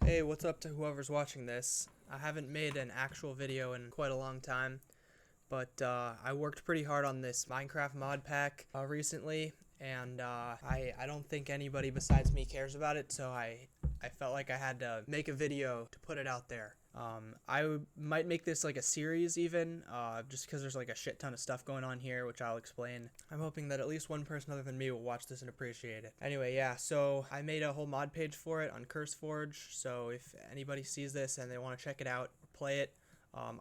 Hey, what's up to whoever's watching this? I haven't made an actual video in quite a long time, but I worked pretty hard on this Minecraft mod pack recently, and I don't think anybody besides me cares about it, so I felt like I had to make a video to put it out there. Might make this like a series even, just because there's like a shit ton of stuff going on here, which I'll explain. I'm hoping that at least one person other than me will watch this and appreciate it. Anyway, yeah, so I made a whole mod page for it on CurseForge, so if anybody sees this and they want to check it out or play it,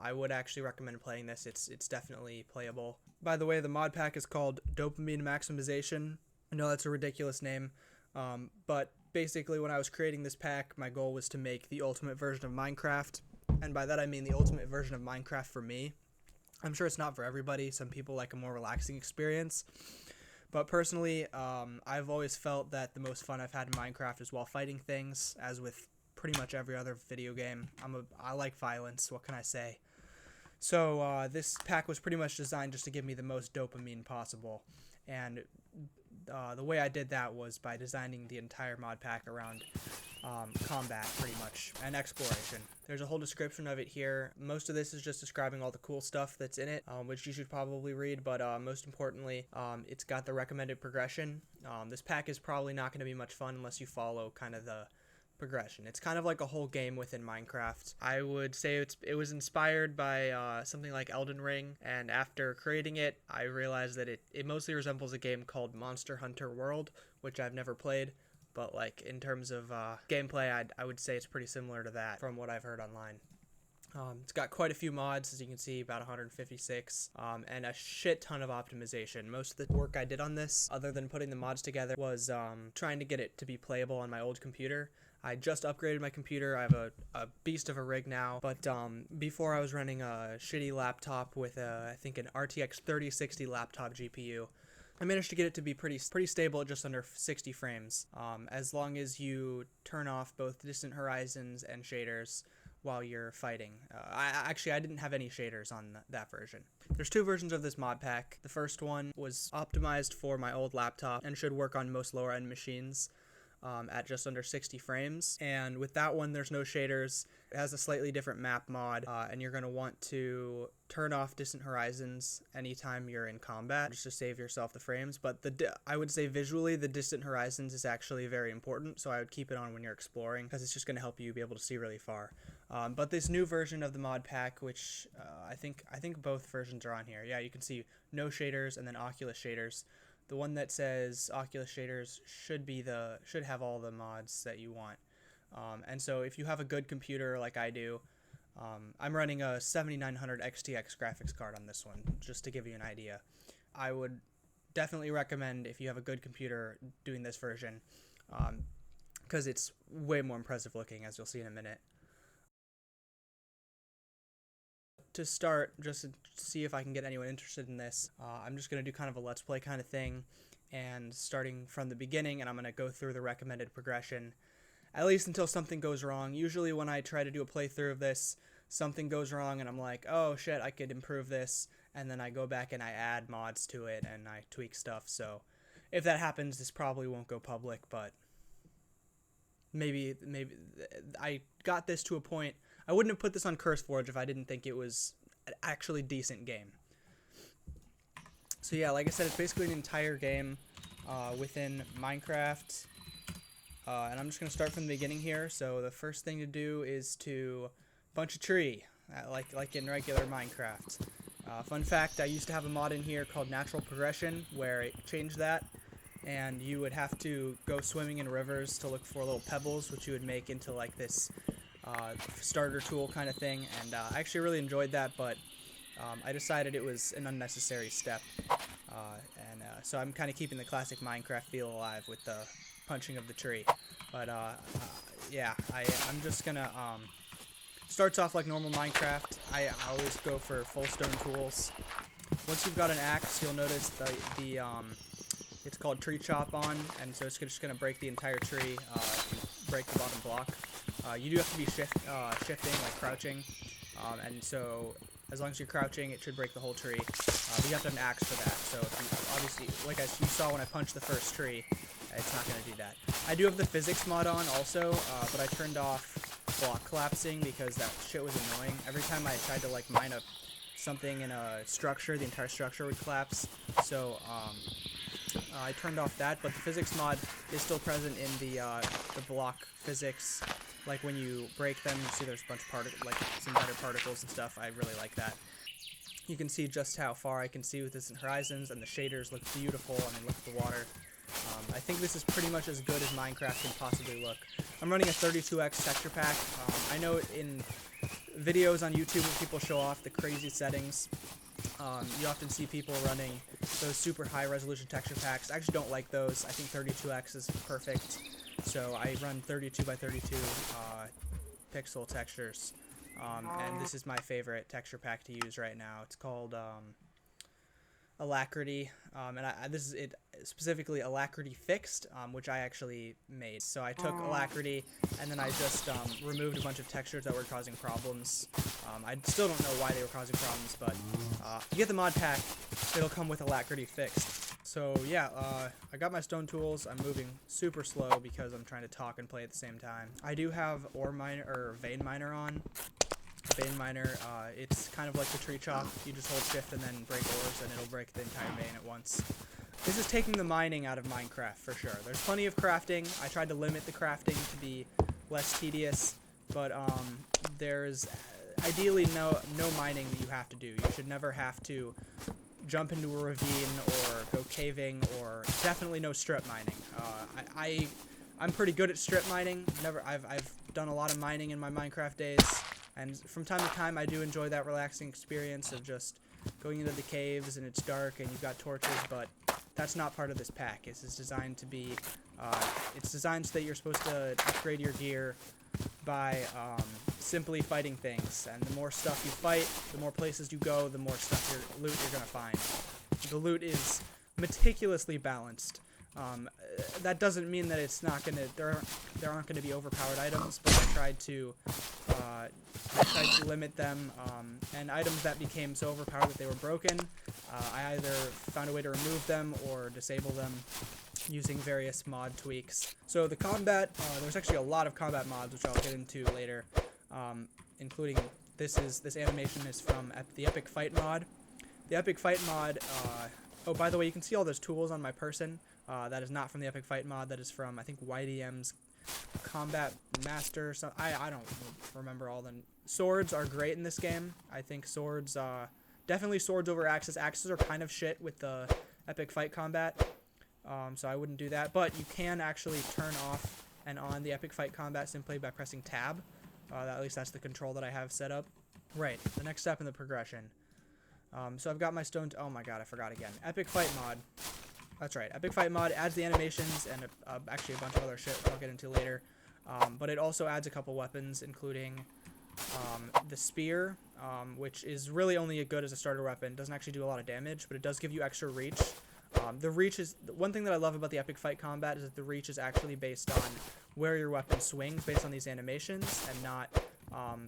I would actually recommend playing this. It's definitely playable. By the way, the mod pack is called Dopamine Maximization. I know that's a ridiculous name, but basically when I was creating this pack, my goal was to make the ultimate version of Minecraft, and by that I mean the ultimate version of Minecraft for me. I'm sure it's not for everybody. Some people like a more relaxing experience, but personally, I've always felt that the most fun I've had in Minecraft is while fighting things, as with pretty much every other video game. I like violence, what can I say? So this pack was pretty much designed just to give me the most dopamine possible, and the way I did that was by designing the entire mod pack around combat, pretty much, and exploration. There's a whole description of it here. Most of this is just describing all the cool stuff that's in it, which you should probably read, but most importantly, it's got the recommended progression. This pack is probably not going to be much fun unless you follow kind of the progression. It's kind of like a whole game within Minecraft. I would say it was inspired by something like Elden Ring, and after creating it, I realized that it mostly resembles a game called Monster Hunter World, which I've never played, but like in terms of gameplay, I would say it's pretty similar to that from what I've heard online. It's got quite a few mods, as you can see, about 156, and a shit ton of optimization. Most of the work I did on this, other than putting the mods together, was trying to get it to be playable on my old computer. I just upgraded my computer. I have a beast of a rig now, but before I was running a shitty laptop with I think an RTX 3060 laptop GPU. I managed to get it to be pretty stable at just under 60 frames, as long as you turn off both distant horizons and shaders while you're fighting. I didn't have any shaders on that version. There's two versions of this mod pack. The first one was optimized for my old laptop and should work on most lower end machines at just under 60 frames. And with that one, there's no shaders. It has a slightly different map mod, and you're going to want to turn off distant horizons anytime you're in combat, just to save yourself the frames. But I would say visually, the distant horizons is actually very important, so I would keep it on when you're exploring, because it's just going to help you be able to see really far. But this new version of the mod pack, which I think both versions are on here. Yeah, you can see no shaders and then Oculus shaders. The one that says Oculus shaders should have all the mods that you want. And so if you have a good computer like I do, I'm running a 7900 XTX graphics card on this one, just to give you an idea. I would definitely recommend, if you have a good computer, doing this version, because it's way more impressive looking, as you'll see in a minute. To start, just to see if I can get anyone interested in this, I'm just going to do kind of a let's play kind of thing, and starting from the beginning, and I'm going to go through the recommended progression, at least until something goes wrong. Usually when I try to do a playthrough of this, something goes wrong and I'm like, oh shit, I could improve this, and then I go back and I add mods to it and I tweak stuff. So if that happens, this probably won't go public, but maybe I got this to a point. I wouldn't have put this on CurseForge if I didn't think it was an actually decent game. So yeah, like I said, it's basically an entire game within Minecraft. And I'm just going to start from the beginning here. So the first thing to do is to bunch a tree, like in regular Minecraft. Fun fact, I used to have a mod in here called Natural Progression, where it changed that. And you would have to go swimming in rivers to look for little pebbles, which you would make into like this starter tool kind of thing, and I actually really enjoyed that, but I decided it was an unnecessary step, and so I'm kind of keeping the classic Minecraft feel alive with the punching of the tree. But yeah, I'm just gonna starts off like normal Minecraft. I always go for full stone tools. Once you've got an axe, you'll notice the it's called tree chop on, and so it's just gonna break the entire tree, break the bottom block. You do have to be shifting, like crouching, and so as long as you're crouching, it should break the whole tree. But you have to have an axe for that. So if you, obviously, like you saw when I punched the first tree, it's not going to do that. I do have the physics mod on also, but I turned off block collapsing because that shit was annoying. Every time I tried to like mine up something in a structure, the entire structure would collapse. So I turned off that, but the physics mod is still present in the block physics. Like when you break them, you see there's a bunch of like some better particles and stuff. I really like that. You can see just how far I can see with distant horizons, and the shaders look beautiful. I mean, look at the water. I think this is pretty much as good as Minecraft can possibly look. I'm running a 32x texture pack. I know in videos on YouTube where people show off the crazy settings, you often see people running those super high resolution texture packs. I actually don't like those. I think 32x is perfect. So I run 32 by 32 pixel textures. And this is my favorite texture pack to use right now. It's called Alacrity, and this is it specifically Alacrity Fixed, which I actually made. So I took Alacrity and then I just removed a bunch of textures that were causing problems. I still don't know why they were causing problems, but you get the mod pack, it'll come with Alacrity Fixed. So yeah, I got my stone tools. I'm moving super slow because I'm trying to talk and play at the same time. I do have vein miner on. Vein miner, it's kind of like the tree chop. You just hold shift and then break ores and it'll break the entire vein at once. This is taking the mining out of Minecraft for sure. There's plenty of crafting. I tried to limit the crafting to be less tedious, but there's ideally no mining that you have to do. You should never have to jump into a ravine or go caving, or definitely no strip mining. I'm pretty good at strip mining. I've done a lot of mining in my Minecraft days. And from time to time, I do enjoy that relaxing experience of just going into the caves and it's dark and you've got torches, but that's not part of this pack. It's designed to be, it's designed so that you're supposed to upgrade your gear by simply fighting things. And the more stuff you fight, the more places you go, the more loot you're going to find. The loot is meticulously balanced. That doesn't mean that it's not gonna. There aren't gonna be overpowered items, but I tried to limit them. And items that became so overpowered that they were broken, I either found a way to remove them or disable them using various mod tweaks. So the combat, there's actually a lot of combat mods which I'll get into later, including this animation is from the Epic Fight mod. The Epic Fight mod. Oh, by the way, you can see all those tools on my person. That is not from the Epic Fight mod. That is from, I think, YDM's Combat Master. I don't remember all the... Swords are great in this game. I think swords... definitely swords over axes. Axes are kind of shit with the Epic Fight combat. So I wouldn't do that. But you can actually turn off and on the Epic Fight combat simply by pressing tab. At least that's the control that I have set up. Right, the next step in the progression. So I've got my stone... Oh my god, I forgot again. Epic Fight mod. That's right. Epic Fight mod adds the animations and actually a bunch of other shit I'll get into later. But it also adds a couple weapons, including the spear, which is really only good as a starter weapon. It doesn't actually do a lot of damage, but it does give you extra reach. The reach is... One thing that I love about the Epic Fight combat is that the reach is actually based on where your weapon swings based on these animations, and not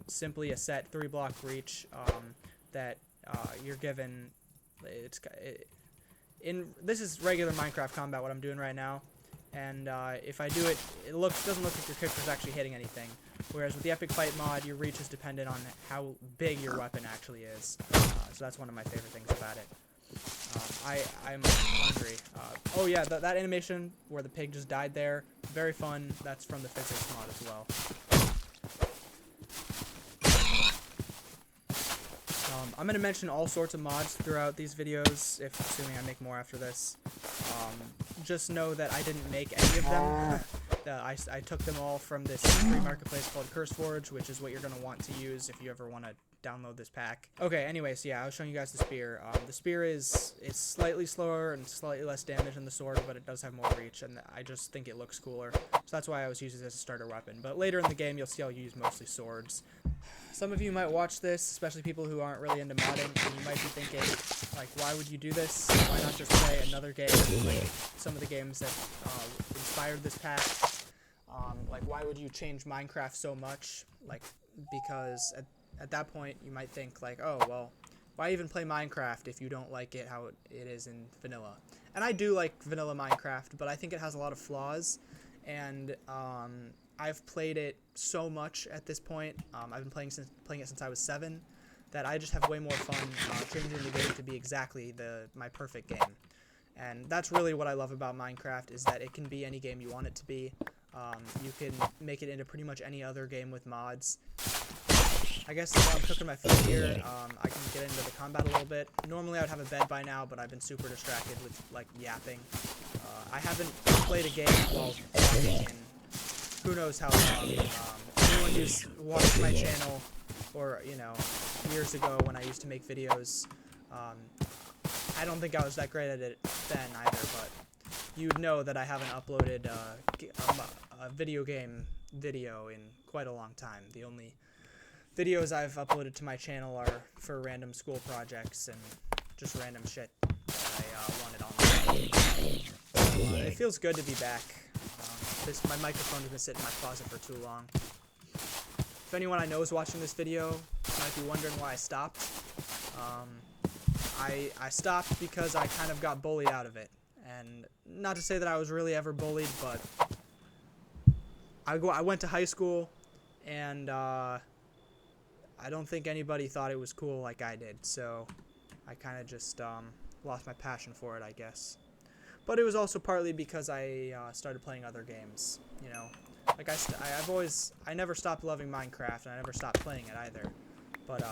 simply a set 3-block reach that you're given. This is regular Minecraft combat, what I'm doing right now, and if I do it, it doesn't look like your character's actually hitting anything. Whereas with the Epic Fight mod, your reach is dependent on how big your weapon actually is. So that's one of my favorite things about it. I'm hungry. Oh yeah, that animation where the pig just died there, very fun. That's from the physics mod as well. I'm going to mention all sorts of mods throughout these videos, assuming I make more after this. Just know that I didn't make any of them. I took them all from this free marketplace called CurseForge, which is what you're going to want to use if you ever want to download this pack. Okay, anyways, yeah, I was showing you guys the spear. The spear it's slightly slower and slightly less damage than the sword, but it does have more reach, and I just think it looks cooler. So that's why I was using it as a starter weapon. But later in the game, you'll see I'll use mostly swords. Some of you might watch this, especially people who aren't really into modding, and you might be thinking, like, why would you do this? Why not just play another game, like some of the games that inspired this pack? Like, why would you change Minecraft so much? Like, because at that point, you might think, like, oh, well, why even play Minecraft if you don't like it how it is in vanilla? And I do like vanilla Minecraft, but I think it has a lot of flaws, and I've played it so much at this point. I've been playing it since I was 7, that I just have way more fun changing the game to be exactly my perfect game. And that's really what I love about Minecraft, is that it can be any game you want it to be. You can make it into pretty much any other game with mods. I guess while I'm cooking my food here, I can get into the combat a little bit. Normally I would have a bed by now, but I've been super distracted with like yapping. I haven't played a game while yapping in who knows how long. Anyone who's watched my channel, or years ago when I used to make videos, I don't think I was that great at it then either, but you'd know that I haven't uploaded a video game video in quite a long time. The only videos I've uploaded to my channel are for random school projects and just random shit that I wanted on. It feels good to be back. My microphone has been sitting in my closet for too long. If anyone I know is watching this video, might be wondering why I stopped. I stopped because I kind of got bullied out of it. And not to say that I was really ever bullied, but I went to high school, and I don't think anybody thought it was cool like I did. So I kind of just lost my passion for it, I guess. But it was also partly because I started playing other games. Like I never stopped loving Minecraft, and I never stopped playing it either. But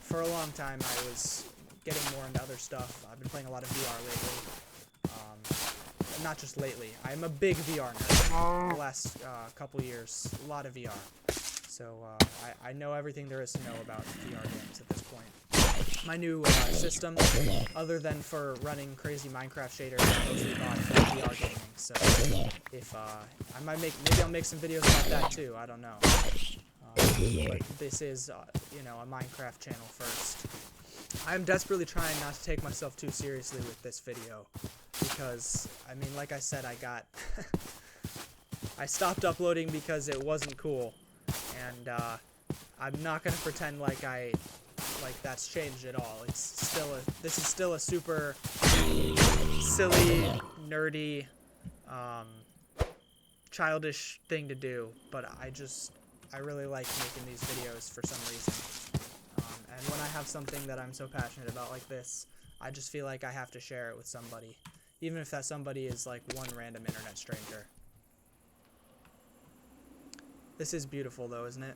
for a long time, I was getting more into other stuff. I've been playing a lot of VR lately. Not just lately. I'm a big VR nerd. The last couple years, a lot of VR. So I know everything there is to know about VR games at this point. My new system, other than for running crazy Minecraft shaders, I mostly bought for VR gaming. So if maybe I'll make some videos about that too. I don't know. But this is a Minecraft channel first. I'm desperately trying not to take myself too seriously with this video, because like I said, I stopped uploading because it wasn't cool, and I'm not gonna pretend like that's changed at all. This is still a super silly, nerdy, childish thing to do, but I really like making these videos for some reason. And when I have something that I'm so passionate about like this, I just feel like I have to share it with somebody, even if that somebody is like one random internet stranger. This is beautiful though, isn't it?